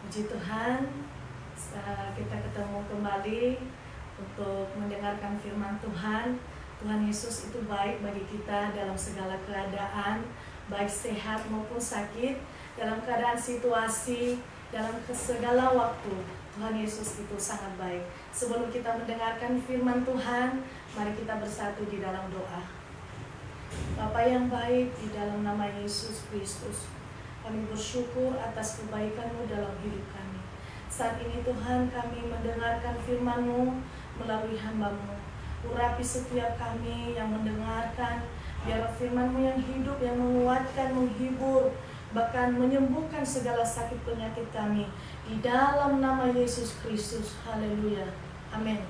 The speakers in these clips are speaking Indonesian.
Puji Tuhan, kita ketemu kembali untuk mendengarkan firman Tuhan. Tuhan Yesus itu baik bagi kita dalam segala keadaan, baik sehat maupun sakit, dalam keadaan situasi, dalam segala waktu. Tuhan Yesus itu sangat baik. Sebelum kita mendengarkan firman Tuhan, mari kita bersatu di dalam doa. Bapa yang baik, di dalam nama Yesus Kristus, kami bersyukur atas kebaikan-Mu dalam hidup kami. Saat ini Tuhan, kami mendengarkan firman-Mu melalui hamba-Mu. Urapi setiap kami yang mendengarkan, biar firman-Mu yang hidup, yang menguatkan, menghibur, bahkan menyembuhkan segala sakit penyakit kami. Di dalam nama Yesus Kristus. Haleluya. Amin.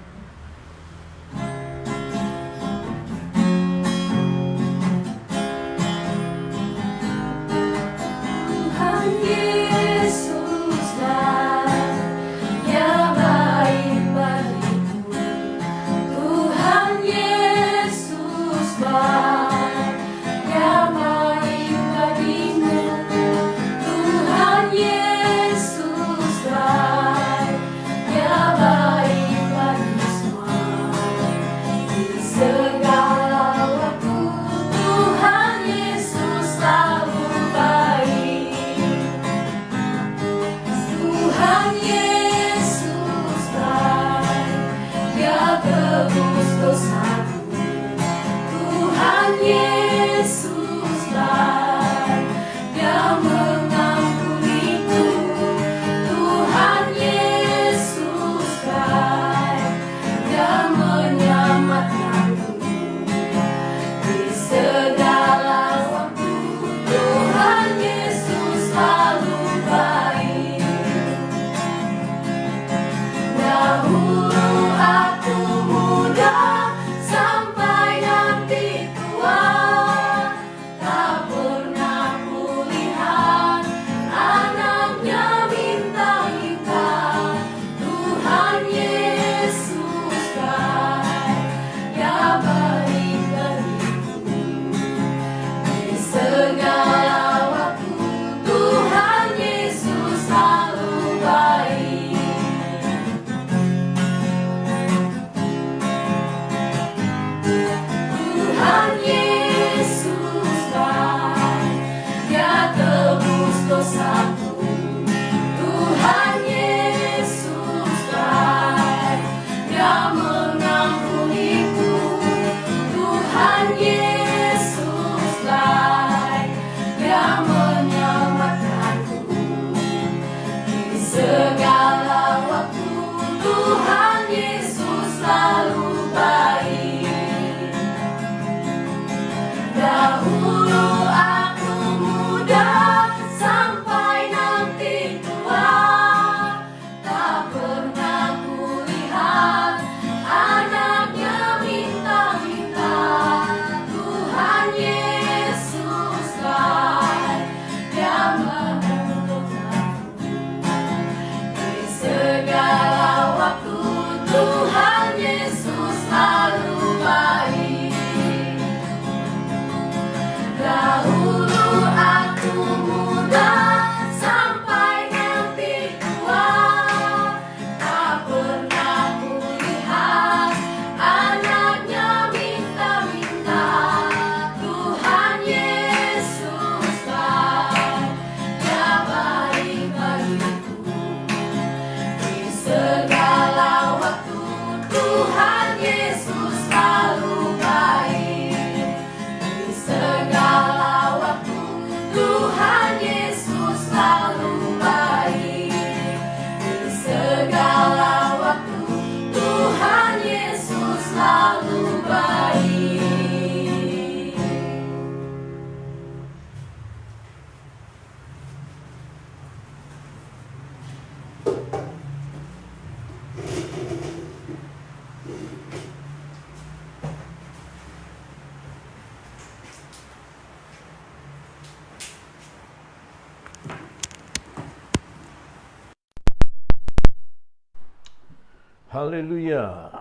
Haleluya.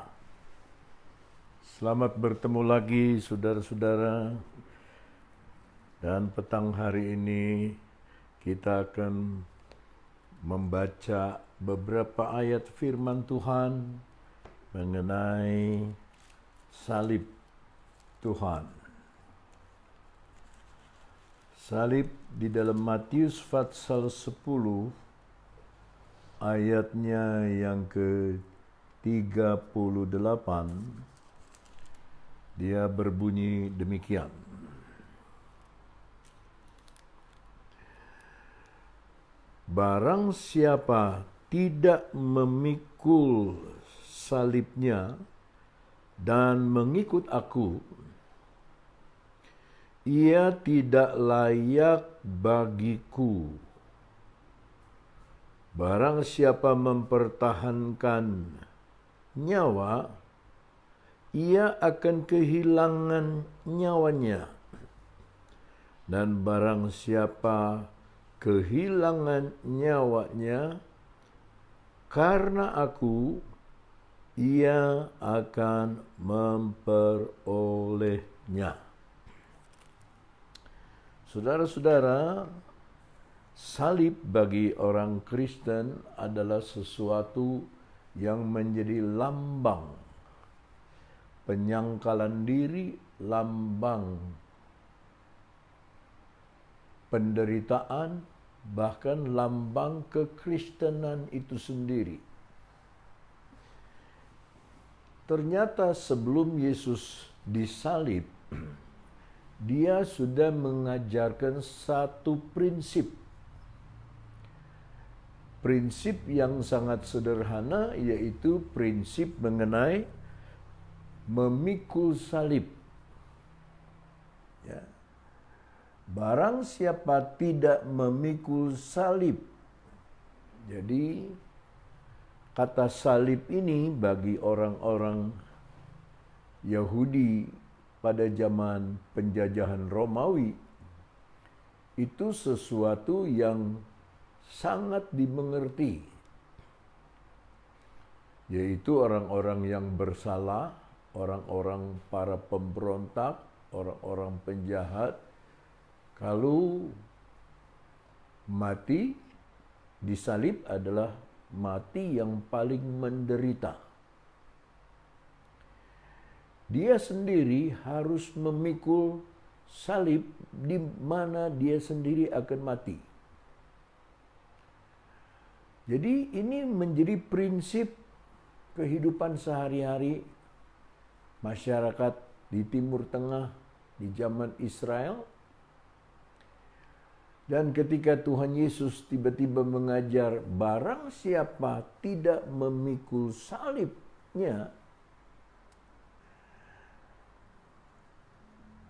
Selamat bertemu lagi saudara-saudara. Dan petang hari ini kita akan membaca beberapa ayat firman Tuhan mengenai salib Tuhan. Salib di dalam Matius pasal 10 ayatnya yang ke-38 dia berbunyi demikian. Barang siapa tidak memikul salibnya dan mengikut aku, ia tidak layak bagiku. Barang siapa mempertahankan nyawa, ia akan kehilangan nyawanya. Dan barang siapa kehilangan nyawanya karena aku, ia akan memperolehnya. Saudara-saudara, salib bagi orang Kristen adalah sesuatu yang menjadi lambang penyangkalan diri, lambang penderitaan, bahkan lambang kekristenan itu sendiri. Ternyata sebelum Yesus disalib, dia sudah mengajarkan satu prinsip. Prinsip yang sangat sederhana, yaitu prinsip mengenai memikul salib. Ya. Barang siapa tidak memikul salib. Jadi kata salib ini bagi orang-orang Yahudi pada zaman penjajahan Romawi itu sesuatu yang sangat dimengerti, yaitu orang-orang yang bersalah, orang-orang para pemberontak, orang-orang penjahat, kalau mati disalib adalah mati yang paling menderita. Dia sendiri harus memikul salib di mana dia sendiri akan mati. Jadi ini menjadi prinsip kehidupan sehari-hari masyarakat di Timur Tengah di zaman Israel. Dan ketika Tuhan Yesus tiba-tiba mengajar, barang siapa tidak memikul salibnya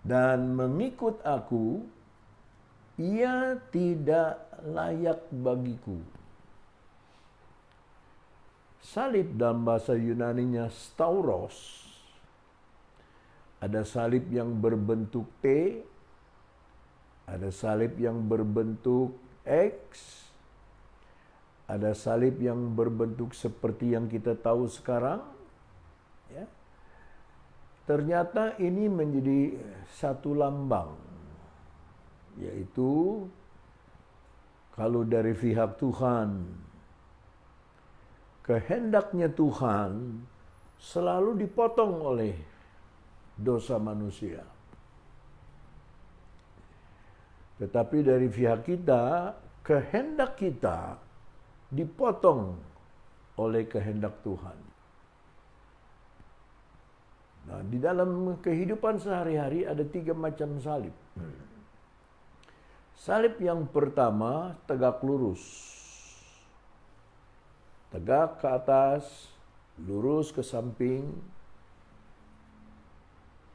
dan mengikut aku, ia tidak layak bagiku. Salib dalam bahasa Yunaninya stauros. Ada salib yang berbentuk T, ada salib yang berbentuk X, ada salib yang berbentuk seperti yang kita tahu sekarang. Ya. Ternyata ini menjadi satu lambang, yaitu kalau dari pihak Tuhan, kehendaknya Tuhan selalu dipotong oleh dosa manusia. Tetapi dari pihak kita, kehendak kita dipotong oleh kehendak Tuhan. Nah, di dalam kehidupan sehari-hari ada 3 macam salib. Salib yang pertama tegak lurus. Tegak ke atas, lurus ke samping,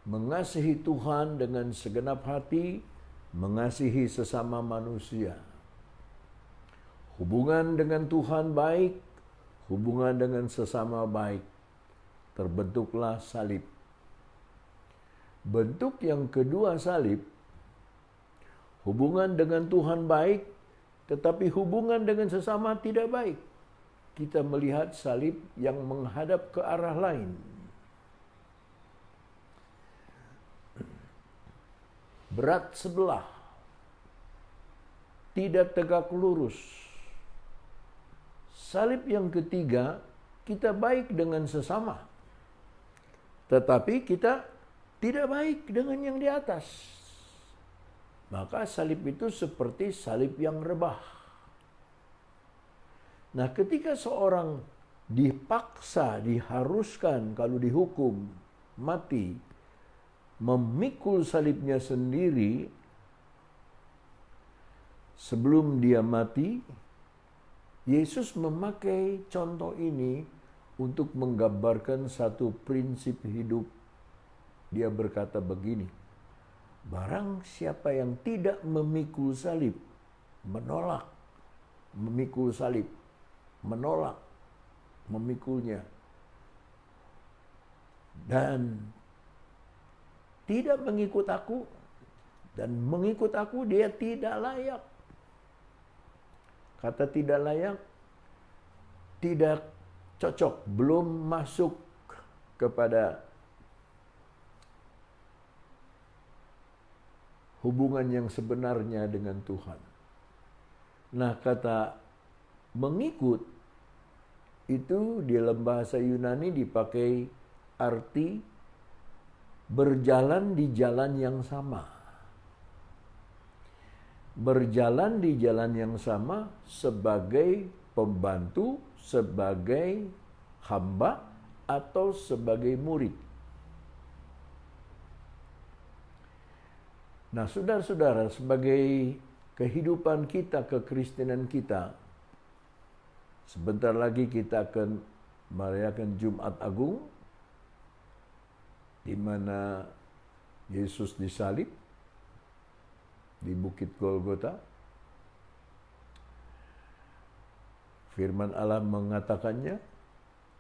mengasihi Tuhan dengan segenap hati, mengasihi sesama manusia. Hubungan dengan Tuhan baik, hubungan dengan sesama baik. Terbentuklah salib. Bentuk yang kedua salib, hubungan dengan Tuhan baik, tetapi hubungan dengan sesama tidak baik. Kita melihat salib yang menghadap ke arah lain. Berat sebelah, tidak tegak lurus. Salib yang ketiga, kita baik dengan sesama. Tetapi kita tidak baik dengan yang di atas. Maka salib itu seperti salib yang rebah. Nah, ketika seorang dipaksa, diharuskan kalau dihukum mati, memikul salibnya sendiri, sebelum dia mati, Yesus memakai contoh ini untuk menggambarkan satu prinsip hidup. Dia berkata begini, barang siapa yang tidak memikul salib, menolak memikul salib, menolak memikulnya, dan tidak mengikut aku, dan mengikut aku dia tidak layak. Kata tidak layak, tidak cocok, belum masuk kepada hubungan yang sebenarnya dengan Tuhan. Nah, kata mengikut itu di dalam bahasa Yunani dipakai arti berjalan di jalan yang sama. Berjalan di jalan yang sama sebagai pembantu, sebagai hamba, atau sebagai murid. Nah, saudara-saudara, sebagai kehidupan kita, kekristenan kita, sebentar lagi kita akan merayakan Jumat Agung, di mana Yesus disalib di Bukit Golgota. Firman Allah mengatakannya,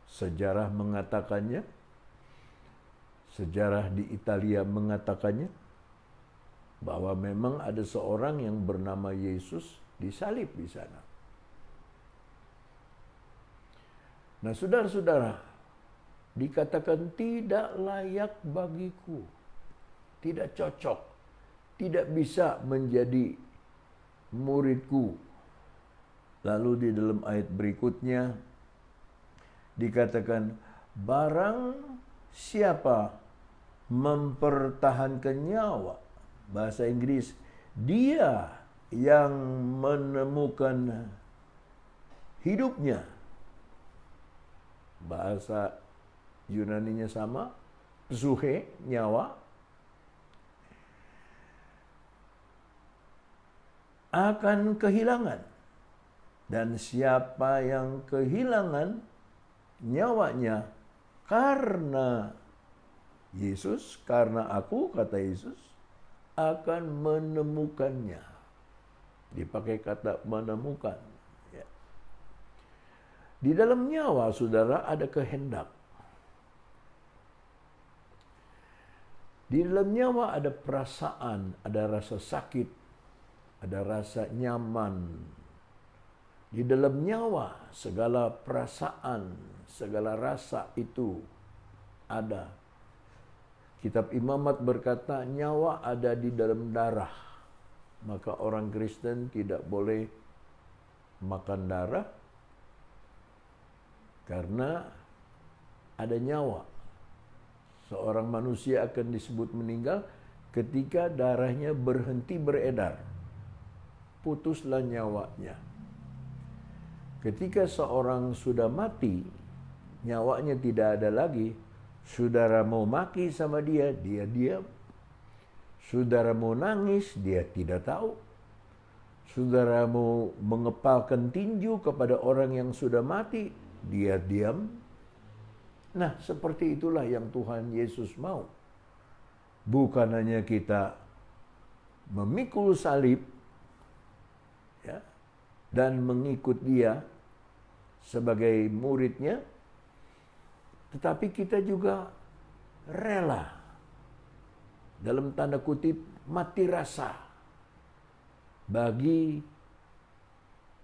sejarah mengatakannya, sejarah di Italia mengatakannya, bahwa memang ada seorang yang bernama Yesus disalib di sana. Nah, saudara-saudara, dikatakan tidak layak bagiku, tidak cocok, tidak bisa menjadi muridku. Lalu di dalam ayat berikutnya dikatakan, barang siapa mempertahankan nyawa, bahasa Inggris, dia yang menemukan hidupnya. Bahasa Yunaninya sama, psuche, nyawa, akan kehilangan. Dan siapa yang kehilangan nyawanya karena Yesus, karena aku, kata Yesus, akan menemukannya. Dipakai kata menemukan. Ya. Di dalam nyawa, saudara, ada kehendak. Di dalam nyawa ada perasaan, ada rasa sakit, ada rasa nyaman. Di dalam nyawa segala perasaan, segala rasa itu ada. Kitab Imamat berkata nyawa ada di dalam darah. Maka orang Kristen tidak boleh makan darah karena ada nyawa. Seorang manusia akan disebut meninggal ketika darahnya berhenti beredar. Putuslah nyawanya. Ketika seorang sudah mati, nyawanya tidak ada lagi, saudara mau maki sama dia, dia diam. Saudara mau nangis, dia tidak tahu. Saudara mau mengepalkan tinju kepada orang yang sudah mati, dia diam. Nah, seperti itulah yang Tuhan Yesus mau. Bukan hanya kita memikul salib, ya, dan mengikut dia sebagai muridnya, tetapi kita juga rela, dalam tanda kutip, mati rasa bagi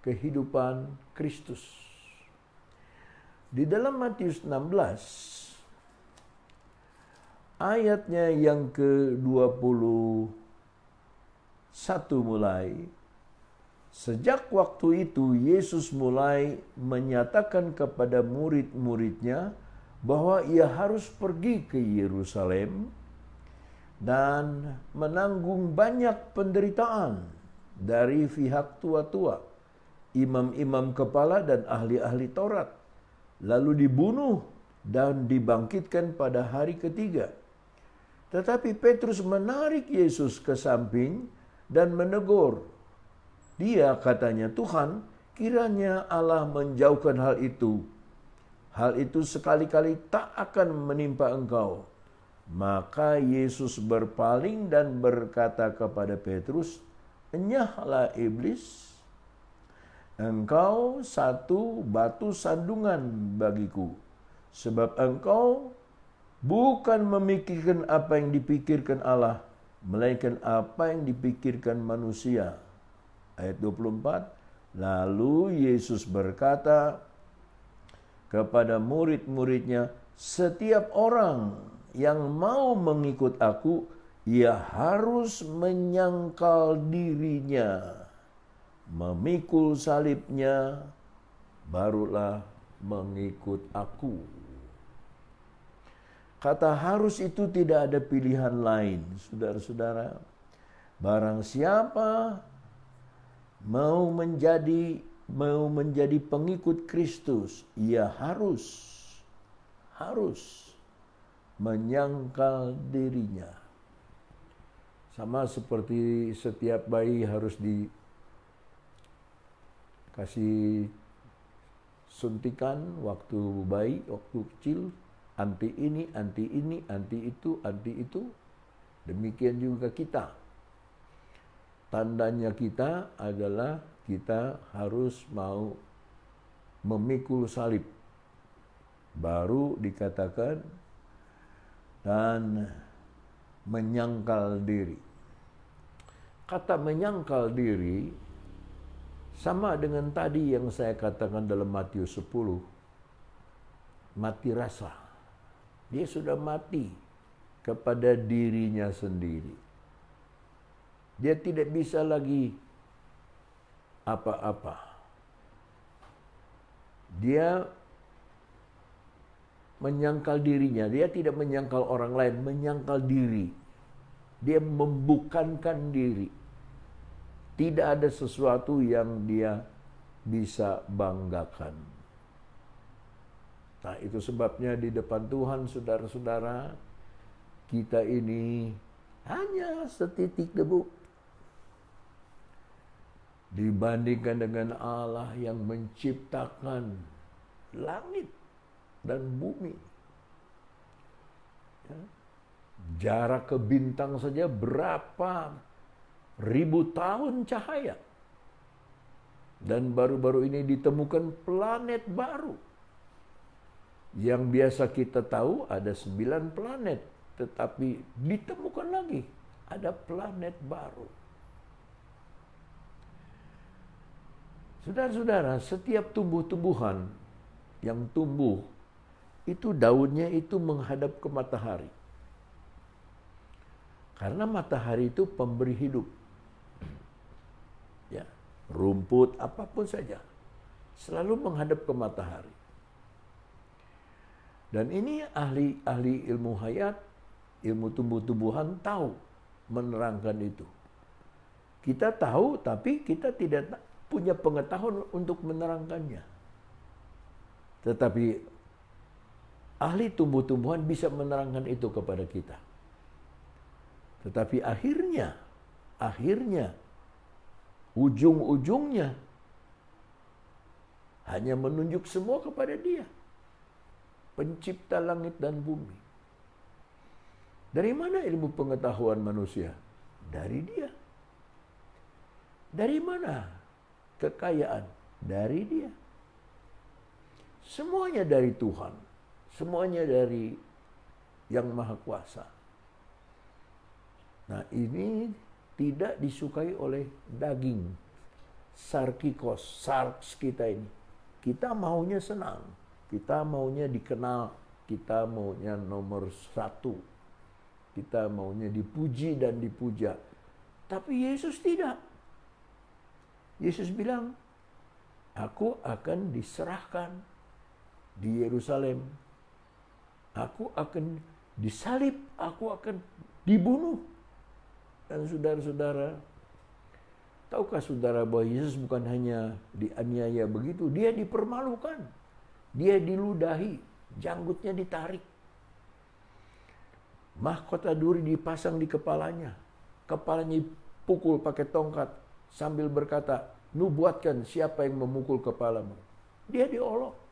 kehidupan Kristus. Di dalam Matius 16, ayatnya yang ke-21 mulai, Sejak waktu itu Yesus mulai menyatakan kepada murid-muridnya bahwa ia harus pergi ke Yerusalem dan menanggung banyak penderitaan dari pihak tua-tua, imam-imam kepala dan ahli-ahli Taurat, lalu dibunuh dan dibangkitkan pada hari ketiga. Tetapi Petrus menarik Yesus ke samping dan menegur. Dia katanya, "Tuhan, kiranya Allah menjauhkan hal itu. Hal itu sekali-kali tak akan menimpa engkau." Maka Yesus berpaling dan berkata kepada Petrus, "Enyahlah iblis, engkau satu batu sandungan bagiku, sebab engkau bukan memikirkan apa yang dipikirkan Allah, melainkan apa yang dipikirkan manusia." Ayat 24, lalu Yesus berkata kepada murid-muridnya, "Setiap orang yang mau mengikut aku, ia harus menyangkal dirinya, memikul salibnya, barulah mengikut aku." Kata harus itu tidak ada pilihan lain, saudara-saudara. Barang siapa mau menjadi pengikut Kristus, ia harus menyangkal dirinya. Sama seperti setiap bayi harus dikasih suntikan waktu bayi, waktu kecil, anti ini, anti ini, anti itu, anti itu. Demikian juga kita. Tandanya kita adalah kita harus mau memikul salib. Baru dikatakan dan menyangkal diri. Kata menyangkal diri sama dengan tadi yang saya katakan dalam Matius 10. Mati rasa. Dia sudah mati kepada dirinya sendiri. Dia tidak bisa lagi apa-apa. Dia menyangkal dirinya. Dia tidak menyangkal orang lain, menyangkal diri. Dia membukankan diri. Tidak ada sesuatu yang dia bisa banggakan. Nah, itu sebabnya di depan Tuhan, saudara-saudara, kita ini hanya setitik debu dibandingkan dengan Allah yang menciptakan langit dan bumi. Ya. Jarak ke bintang saja berapa ribu tahun cahaya. Dan baru-baru ini ditemukan planet baru. Yang biasa kita tahu ada 9 planet, tetapi ditemukan lagi ada planet baru. Saudara-saudara, setiap tumbuh-tumbuhan yang tumbuh, itu daunnya itu menghadap ke matahari. Karena matahari itu pemberi hidup. Ya, rumput, apapun saja, selalu menghadap ke matahari. Dan ini ahli ilmu hayat, ilmu tumbuh-tumbuhan tahu menerangkan itu. Kita tahu, tapi kita tidak punya pengetahuan untuk menerangkannya. Tetapi ahli tumbuh-tumbuhan bisa menerangkan itu kepada kita. Tetapi akhirnya, ujung-ujungnya hanya menunjuk semua kepada Dia, pencipta langit dan bumi. Dari mana ilmu pengetahuan manusia? Dari Dia. Dari mana kekayaan? Dari Dia. Semuanya dari Tuhan. Semuanya dari Yang Maha Kuasa. Nah, ini tidak disukai oleh daging. Sarks kita ini. Kita maunya senang. Kita maunya dikenal. Kita maunya nomor 1. Kita maunya dipuji dan dipuja. Tapi Yesus tidak. Yesus bilang, aku akan diserahkan di Yerusalem. Aku akan disalib, aku akan dibunuh. Dan saudara-saudara, tahukah saudara bahwa Yesus bukan hanya dianiaya begitu, dia dipermalukan. Dia diludahi, janggutnya ditarik. Mahkota duri dipasang di kepalanya. Kepalanya dipukul pakai tongkat sambil berkata, nubuatkan siapa yang memukul kepalamu. Dia diolok.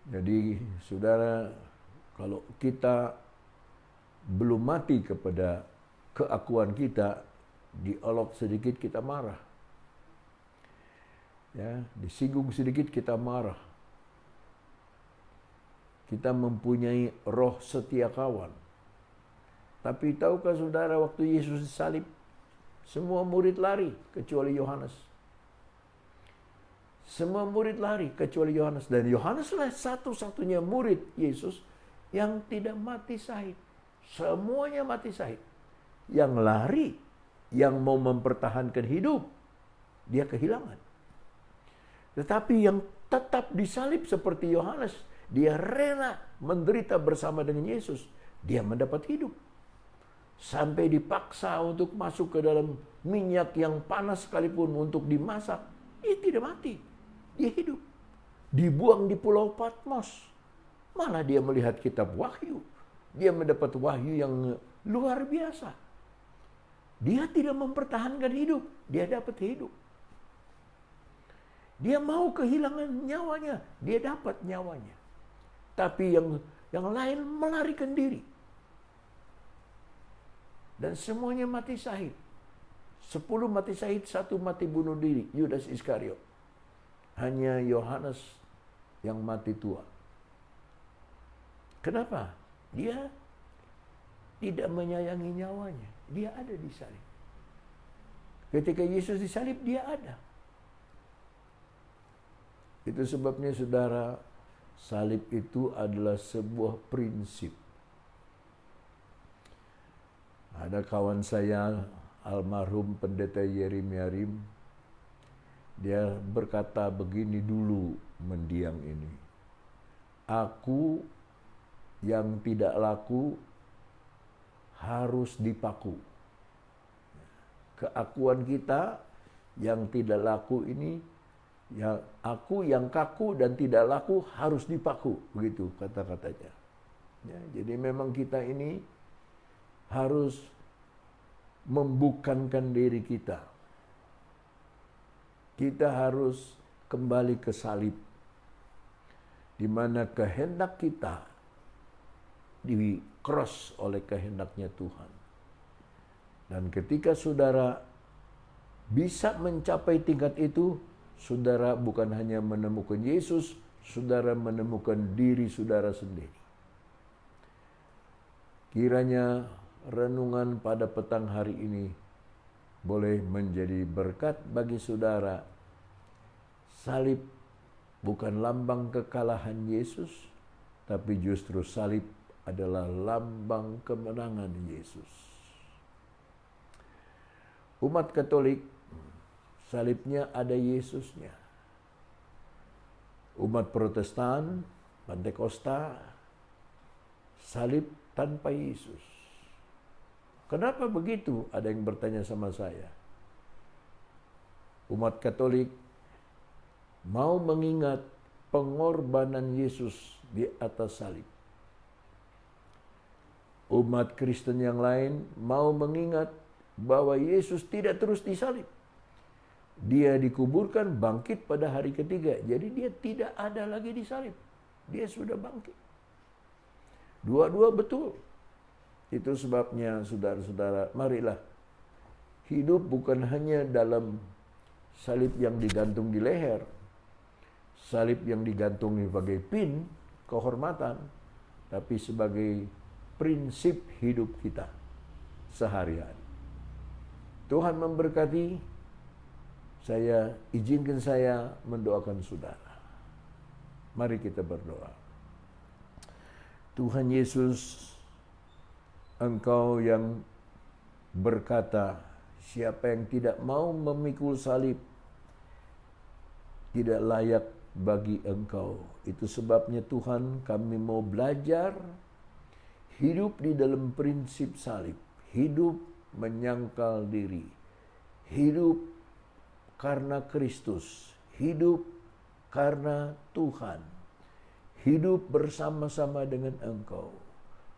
Jadi saudara, kalau kita belum mati kepada keakuan kita, diolok sedikit kita marah. Ya, disinggung sedikit kita marah. Kita mempunyai roh setia kawan. Tapi tahukah saudara, waktu Yesus disalib, semua murid lari kecuali Yohanes. Semua murid lari kecuali Yohanes. Dan Yohaneslah satu-satunya murid Yesus yang tidak mati syahid. Semuanya mati syahid. Yang lari, yang mau mempertahankan hidup, dia kehilangan. Tetapi yang tetap disalib seperti Yohanes, dia rela menderita bersama dengan Yesus, dia mendapat hidup. Sampai dipaksa untuk masuk ke dalam minyak yang panas sekalipun untuk dimasak, dia tidak mati, dia hidup. Dibuang di pulau Patmos, malah dia melihat kitab Wahyu. Dia mendapat wahyu yang luar biasa. Dia tidak mempertahankan hidup, dia dapat hidup. Dia mau kehilangan nyawanya, dia dapat nyawanya. Tapi yang lain melarikan diri. Dan semuanya mati syahid. 10 mati syahid, 1 mati bunuh diri, Yudas Iskariot. Hanya Yohanes yang mati tua. Kenapa? Dia tidak menyayangi nyawanya. Dia ada di salib. Ketika Yesus disalib, dia ada. Itu sebabnya saudara, salib itu adalah sebuah prinsip. Ada kawan saya, almarhum Pendeta Yeremia Rim, dia berkata begini dulu mendiang ini. Aku yang tidak laku harus dipaku. Keakuan kita yang tidak laku ini, ya, aku yang kaku dan tidak laku harus dipaku, begitu kata-katanya. Ya, jadi memang kita ini harus membukankan diri kita. Kita harus kembali ke salib, di mana kehendak kita di-cross oleh kehendaknya Tuhan. Dan ketika saudara bisa mencapai tingkat itu, saudara bukan hanya menemukan Yesus, saudara menemukan diri saudara sendiri. Kiranya renungan pada petang hari ini boleh menjadi berkat bagi saudara. Salib bukan lambang kekalahan Yesus, tapi justru salib adalah lambang kemenangan Yesus. Umat Katolik, salibnya ada Yesusnya. Umat Protestan, Pantekosta, salib tanpa Yesus. Kenapa begitu? Ada yang bertanya sama saya. Umat Katolik mau mengingat pengorbanan Yesus di atas salib. Umat Kristen yang lain mau mengingat bahwa Yesus tidak terus disalib. Dia dikuburkan, bangkit pada hari ketiga. Jadi dia tidak ada lagi disalib. Dia sudah bangkit. Dua-dua betul. Itu sebabnya saudara-saudara, marilah hidup bukan hanya dalam salib yang digantung di leher, salib yang digantung sebagai pin kehormatan, tapi sebagai prinsip hidup kita sehari-hari. Tuhan memberkati. Izinkan saya mendoakan saudara. Mari kita berdoa. Tuhan Yesus, Engkau yang berkata, Siapa yang tidak mau memikul salib tidak layak bagi Engkau. Itu sebabnya Tuhan, kami mau belajar hidup di dalam prinsip salib. Hidup menyangkal diri. Hidup karena Kristus. Hidup karena Tuhan. Hidup bersama-sama dengan Engkau.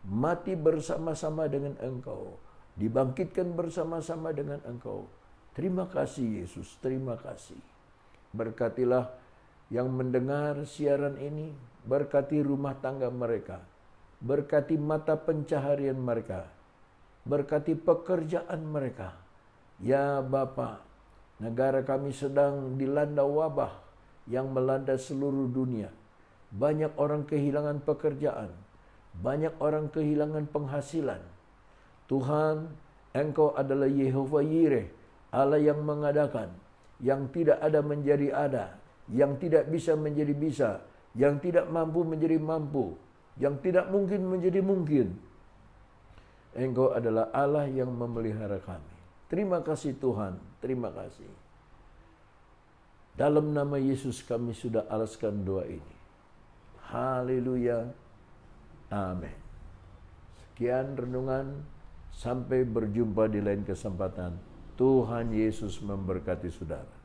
Mati bersama-sama dengan Engkau. Dibangkitkan bersama-sama dengan Engkau. Terima kasih Yesus, terima kasih. Berkatilah yang mendengar siaran ini, berkati rumah tangga mereka, berkati mata pencaharian mereka, berkati pekerjaan mereka. Ya Bapa, negara kami sedang dilanda wabah yang melanda seluruh dunia. Banyak orang kehilangan pekerjaan, banyak orang kehilangan penghasilan. Tuhan, Engkau adalah Yehova Yireh, Allah yang mengadakan. Yang tidak ada menjadi ada, yang tidak bisa menjadi bisa, yang tidak mampu menjadi mampu, yang tidak mungkin menjadi mungkin. Engkau adalah Allah yang memelihara kami. Terima kasih Tuhan, terima kasih. Dalam nama Yesus kami sudah alaskan doa ini. Haleluya. Amin. Sekian renungan, sampai berjumpa di lain kesempatan. Tuhan Yesus memberkati saudara.